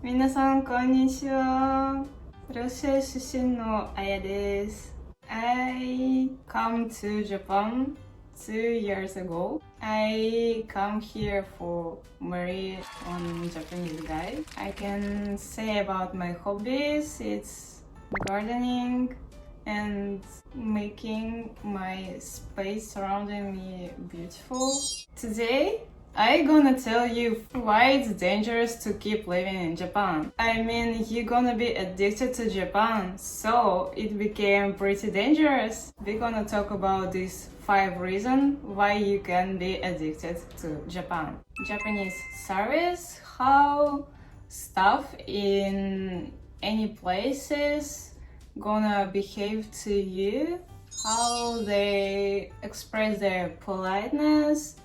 皆さんこんにちは。ロシア出身のアヤです。I come to Japan 2 years ago. I come here for marry on Japanese guy. I can say about my hobbies. It's gardening and making my space surrounding me beautiful. Today, I'm gonna tell you why it's dangerous to keep living in Japan. I mean, you're gonna be addicted to Japan, so it became pretty dangerous. We're gonna talk about these 5 reasons why you can be addicted to Japan. Japanese service, how staff in any places gonna behave to you, how they express their politeness.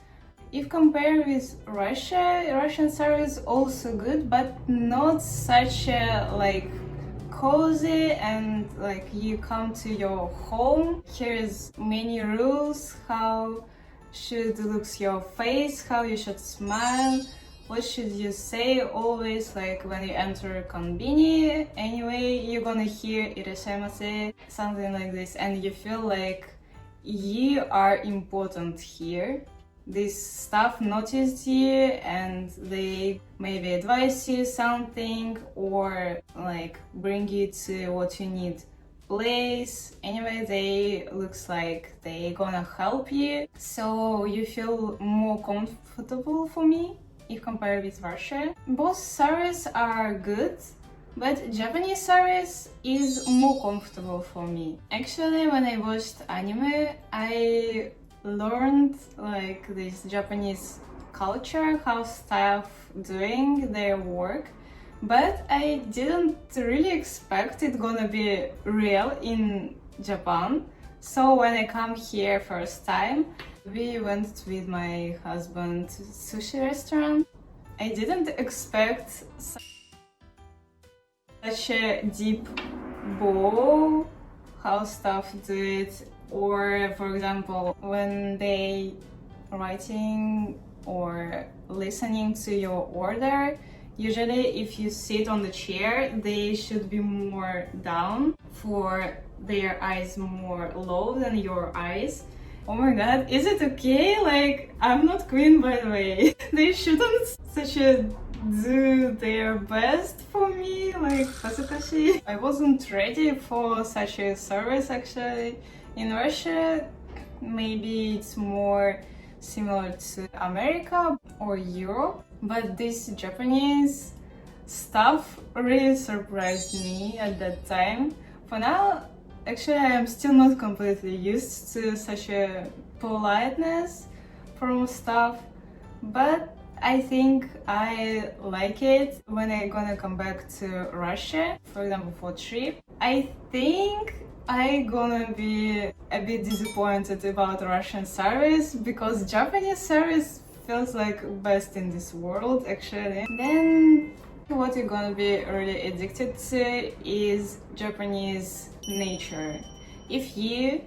If compared with Russia, Russian service also good, but not such a cozy and you come to your home. Here's many rules, how should look your face, how you should smile, what should you say always when you enter konbini. Anyway, you're gonna hear irashaimase, something like this, and you feel like you are important here. This staff noticed you and they maybe advise you something or bring you to what you need place. Anyway, they looks like they gonna help you, so you feel more comfortable for me if compared with Russia. Both service are good, but Japanese service is more comfortable for me. Actually, when I watched anime, I learned this Japanese culture, how staff doing their work, but I didn't really expect it gonna be real in Japan. So when I come here first time, we went with my husband to sushi restaurant. I didn't expect such a deep bow, how staff do it. Or for example, when they writing or listening to your order, usually if you sit on the chair, they should be more down for their eyes more low than your eyes. Oh my god, is it okay? I'm not queen, by the way. They shouldn't do their best for me, hazukashi. I wasn't ready for such a service actually. In Russia, maybe it's more similar to America or Europe, but this Japanese stuff really surprised me at that time. For now, actually, I am still not completely used to such a politeness from staff, but I think I like it when I'm gonna come back to Russia, for example, for trip. I think I'm gonna be a bit disappointed about Russian service because Japanese service feels like best in this world actually. Then what you're gonna be really addicted to is Japanese nature. If you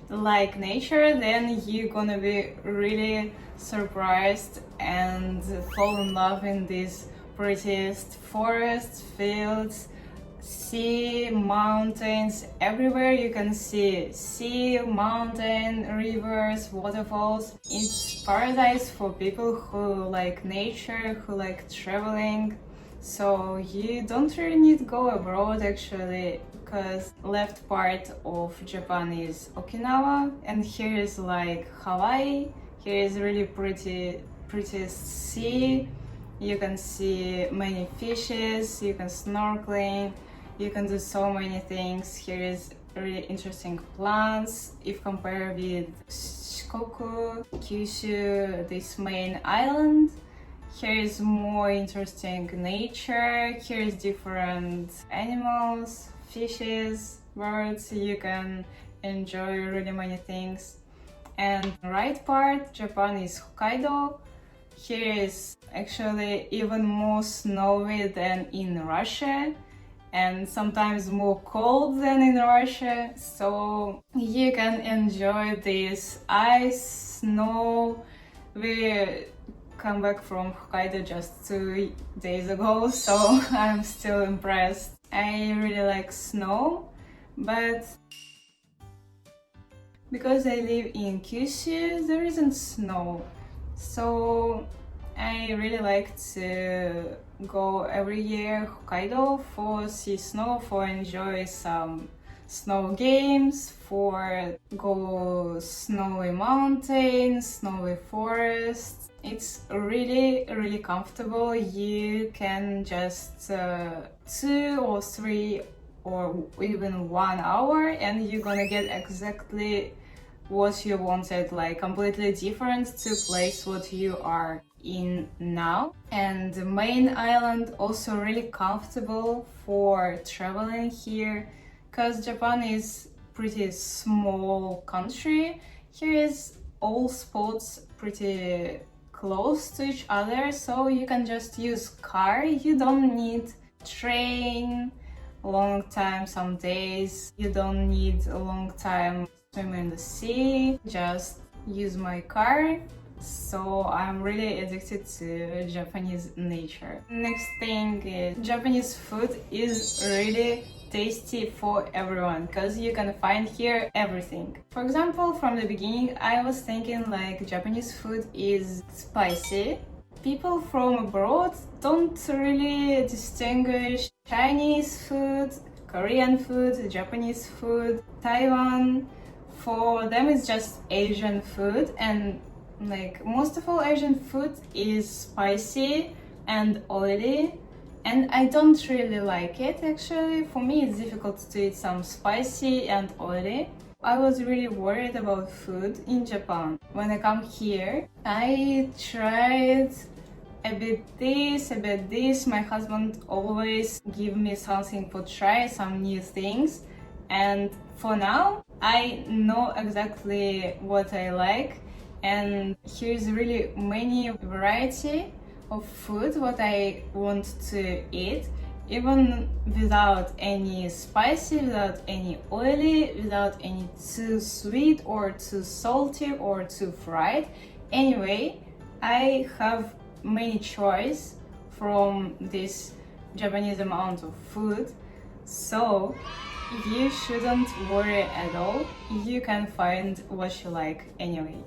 like nature, then you're gonna be really surprised and fall in love in these prettiest forests, fields, sea, mountains. Everywhere you can see sea, mountain, rivers, waterfalls. It's paradise for people who like nature, who like traveling. So you don't really need to go abroad actually, because left part of Japan is Okinawa and here is Hawaii. Here is really pretty sea. You can see many fishes, you can snorkeling, you can do so many things. Here is really interesting plants. If compared with Shikoku, Kyushu, this main island, here is more interesting nature. Here is different animals, fishes, birds. You can enjoy really many things. And right part, Japan is Hokkaido. Here is actually even more snowy than in Russia and sometimes more cold than in Russia. So you can enjoy this ice, snow. We come back from Hokkaido just 2 days ago, so I'm still impressed. I really like snow, but because I live in Kyushu, there isn't snow. So I really like to go every year Hokkaido for see snow, for enjoy some snow games, for go snowy mountains, snowy forests. It's really comfortable. You can just 2 or 3 or even 1 hour and you're gonna get exactly what you wanted, like completely different to place what you are in now. And the main island also really comfortable for traveling here, because Japan is pretty small country. Here is all spots pretty close to each other, so you can just use car. You don't need train long time, some days. You don't need a long time swimming in the sea. Just use my car. So I'm really addicted to Japanese nature. Next thing is Japanese food is really tasty for everyone, because you can find here everything. For example, from the beginning I was thinking like Japanese food is spicy. People from abroad don't really distinguish Chinese food, Korean food, Japanese food, Taiwan. For them it's just Asian food, and like most of all Asian food is spicy and oily, and I don't really like it actually. For me it's difficult to eat some spicy and oily. I was really worried about food in Japan. When I come here, I tried a bit this, a bit this. My husband always give me something to try, some new things. And for now, I know exactly what I like. And here's really many variety of food what I want to eat, even without any spicy, without any oily, without any too sweet or too salty or too fried. Anyway, I have many choice from this Japanese amount of food, so you shouldn't worry at all. You can find what you like anyway.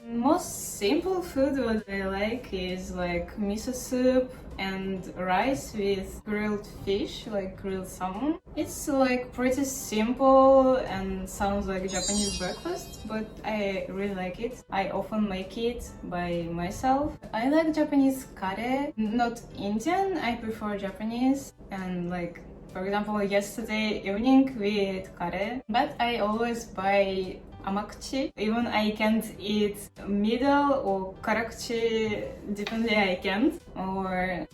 Most simple food what I like is like miso soup and rice with grilled fish, like grilled salmon. It's like pretty simple and sounds like Japanese breakfast, but I really like it. I often make it by myself. I like Japanese curry, not Indian. I prefer Japanese, and like for example yesterday evening we ate curry, but I always buy amakuchi. Even I can't eat middle or karakuchi, definitely I can't. Or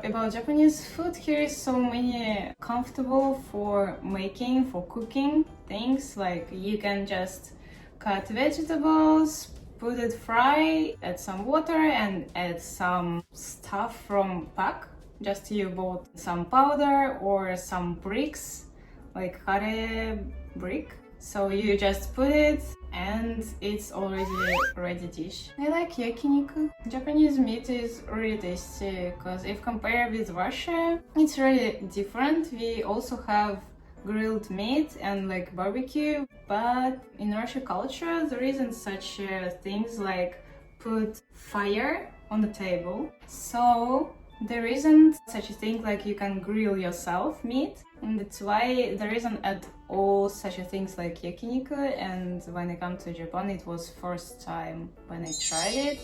about Japanese food, here is so many comfortable for making, for cooking things. Like you can just cut vegetables, put it fry, add some water and add some stuff from pack. Just you bought some powder or some bricks, like curry brick. So you just put it and it's already ready dish. I like yakiniku. Japanese meat is really tasty, because if compared with Russia, it's really different. We also have grilled meat and like barbecue, but in Russian culture there isn't such things like put fire on the table. So there isn't such a thing like you can grill yourself meat, and that's why there isn't at all such a things like yakiniku. And when I come to Japan, it was first time when I tried it,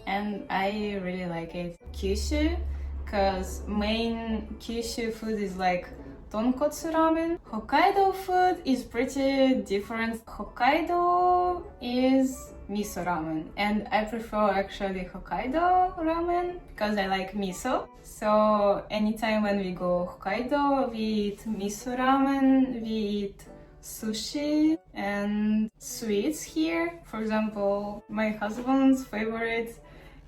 and I really like it. Kyushu, because main Kyushu food is like tonkotsu ramen. Hokkaido food is pretty different. Hokkaido is miso ramen, and I prefer actually Hokkaido ramen because I like miso. So anytime when we go Hokkaido, we eat miso ramen, we eat sushi and sweets here. For example, my husband's favorite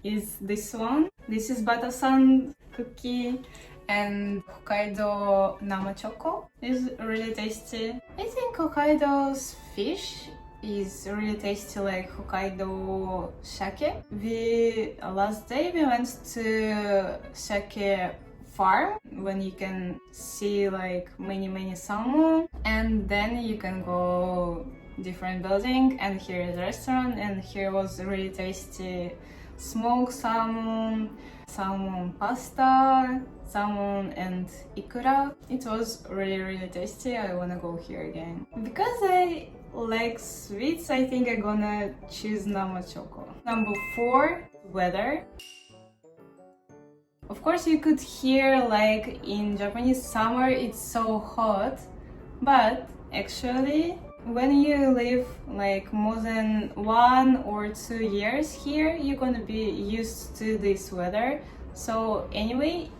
is this one. This is batasan cookie, and Hokkaido nama choco is really tasty. I think Hokkaido's fish is really tasty, like Hokkaido sake. Last day we went to sake farm when you can see like many salmon, and then you can go different building, and here is a restaurant, and here was really tasty smoked salmon, salmon pasta, salmon and ikura. It was really tasty. I wanna go here again. Because I like sweets, I think I'm gonna choose Nama Choco. Number 4, weather. Of course you could hear like in Japanese summer it's so hot, but actually when you live like more than 1 or 2 years here, you're gonna be used to this weather. So anyway,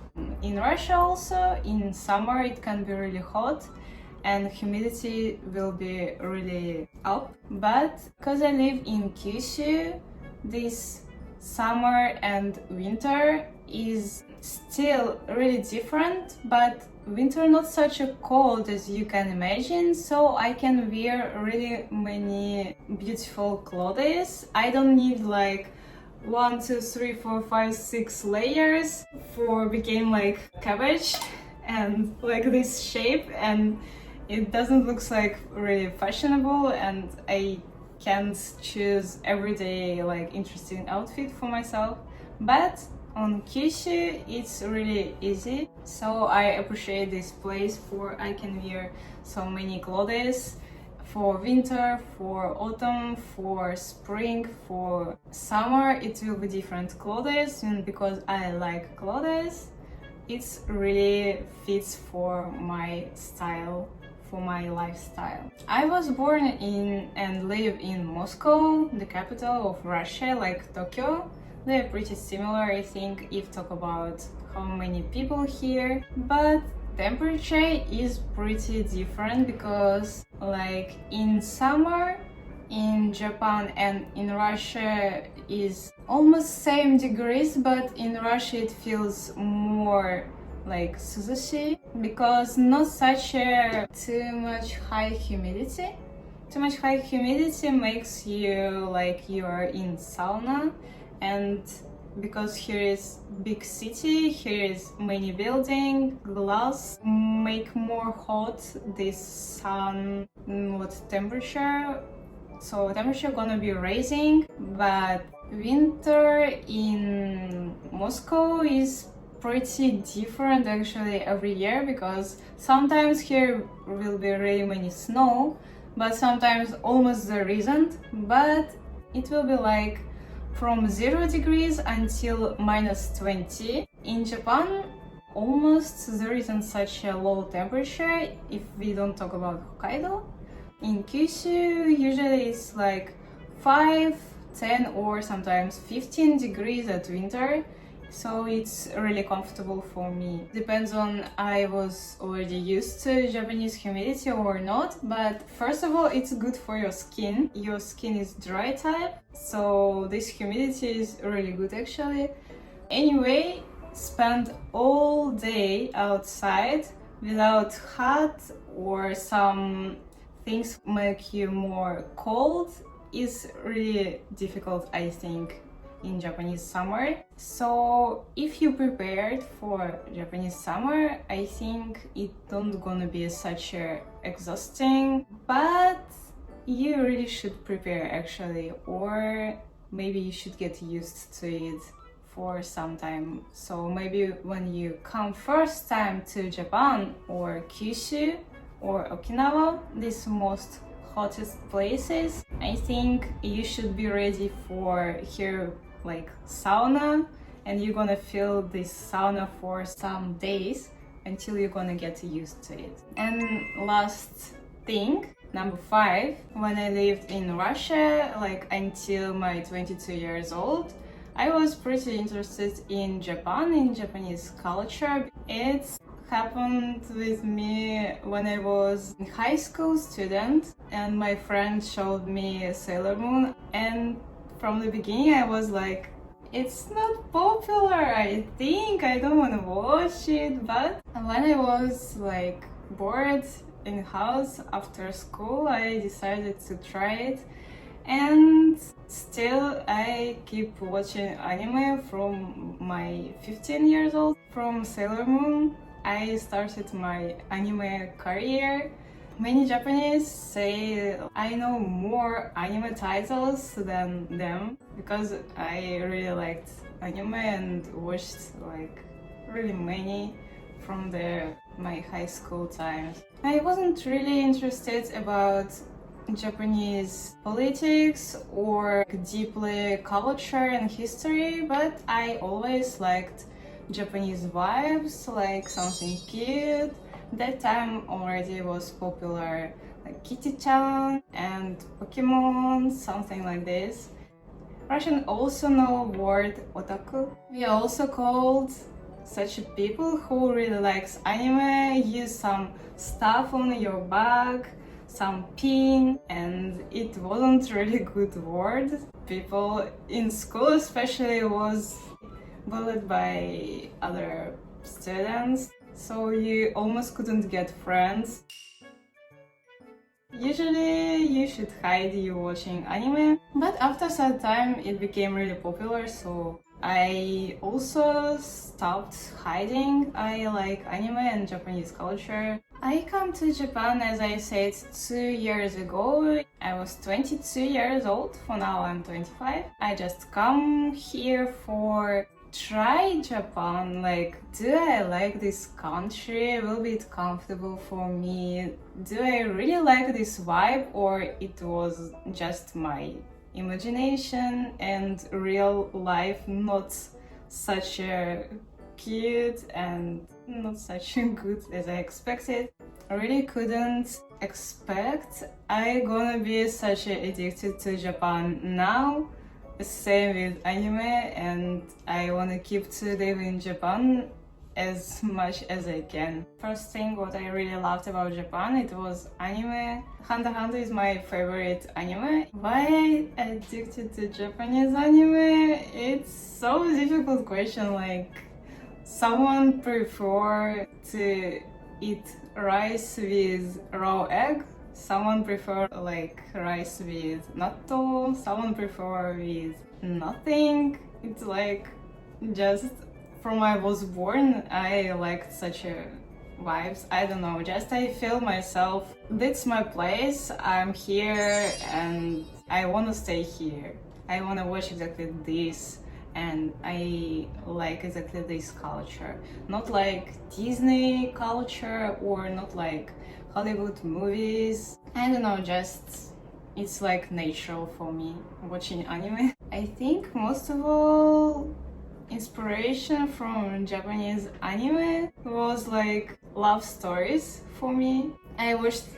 in Russia also, in summer it can be really hot and humidity will be really up. But because I live in Kyushu, this summer and winter is still really different, but winter not such a cold as you can imagine, so I can wear really many beautiful clothes. I don't need like 1, 2, 3, 4, 5, 6 layers for became like cabbage and like this shape, and it doesn't look like really fashionable, and I can't choose everyday like interesting outfit for myself. But on Kyushu it's really easy, so I appreciate this place for I can wear so many clothes for winter, for autumn, for spring, for summer. It will be different clothes, and because I like clothes, it's really fits for my style, for my lifestyle. I was born in and live in Moscow, the capital of Russia, like Tokyo. They're pretty similar, I think, if talk about how many people here, but temperature is pretty different because like in summer in Japan and in Russia is almost same degrees, but in Russia it feels more like suzushi because not such a too much high humidity. Too much high humidity makes you like you are in sauna, and because here is big city, here is many building, glass make more hot this sun what temperature, so temperature gonna be rising. But winter in Moscow is pretty different actually every year, because sometimes here will be really many snow, but sometimes almost there isn't, but it will be like from 0 degrees until -20. In Japan, almost there isn't such a low temperature if we don't talk about Hokkaido. In Kyushu, usually it's like 5, 10 or sometimes 15 degrees at winter, so it's really comfortable for me. Depends on I was already used to Japanese humidity or not, but first of all it's good for your skin. Your skin is dry type, so this humidity is really good actually. Anyway, spend all day outside without hot or some things make you more cold is really difficult, I think, in Japanese summer. So if you prepared for Japanese summer, I think it don't gonna be such a exhausting, but you really should prepare actually, or maybe you should get used to it for some time. So maybe when you come first time to Japan or Kyushu or Okinawa, these most hottest places, I think you should be ready for here like sauna, and you're gonna feel this sauna for some days until you're gonna get used to it. And last thing, number 5, when I lived in Russia like until my 22 years old, I was pretty interested in Japan, in Japanese culture. It's happened with me when I was a high school student, and my friend showed me Sailor Moon, and from the beginning I was like, it's not popular, I think, I don't want to watch it. But when I was like bored in house after school, I decided to try it, and still I keep watching anime from my 15 years old. From Sailor Moon, I started my anime career. Many Japanese say I know more anime titles than them because I really liked anime and watched like really many from my high school times. I wasn't really interested about Japanese politics or deeply culture and history, but I always liked Japanese vibes, like something cute. That time already was popular, like Kitty-chan and Pokemon, something like this. Russian also know word otaku. We are also called such people who really likes anime, use some stuff on your bag, some pin, and it wasn't really good word. People in school especially was bullied by other students, so you almost couldn't get friends. Usually you should hide you watching anime, but after some time it became really popular, so I also stopped hiding. I like anime and Japanese culture. I come to Japan, as I said, 2 years ago. I was 22 years old. For now I'm 25. I just come here for try Japan. Like, do I like this country? Will be it comfortable for me? Do I really like this vibe, or it was just my imagination and real life not such a cute and not such good as I expected? I really couldn't expect I gonna be such addicted to Japan now. Same with anime, and I wanna keep to live in Japan as much as I can. First thing what I really loved about Japan, it was anime. Hunter x Hunter is my favorite anime. Why I addicted to Japanese anime? It's so difficult question. Like, someone prefer to eat rice with raw egg, someone prefer like rice with natto, someone prefer with nothing. It's like just from I was born, I liked such a vibes. I don't know, just I feel myself, that's my place, I'm here and I wanna stay here. I wanna watch exactly this, and I like exactly this culture. Not like Disney culture or not like Hollywood movies. I don't know, just it's like natural for me watching anime. I think most of all inspiration from Japanese anime was like love stories for me. I watched,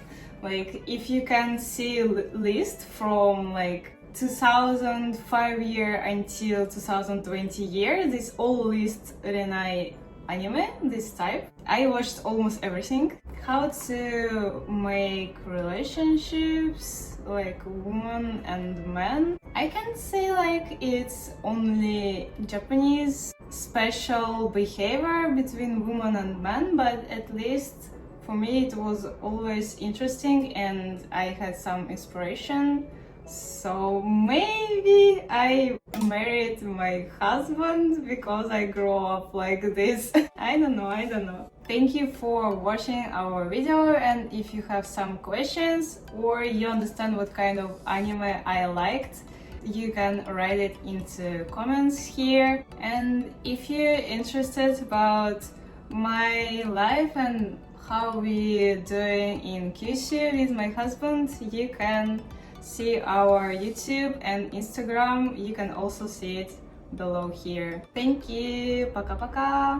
like, if you can see list from like 2005 year until 2020 year, this all list renai anime, this type. I watched almost everything. How to make relationships like woman and man. I can't say like it's only Japanese special behavior between woman and man, but at least for me it was always interesting and I had some inspiration. So maybe I married my husband because I grew up like this. I don't know. Thank you for watching our video, and if you have some questions or you understand what kind of anime I liked, you can write it into comments here. And if you're interested about my life and how we doing in Kyushu with my husband, you can see our YouTube and Instagram. You can also see it below here. Thank you. Пока-пока.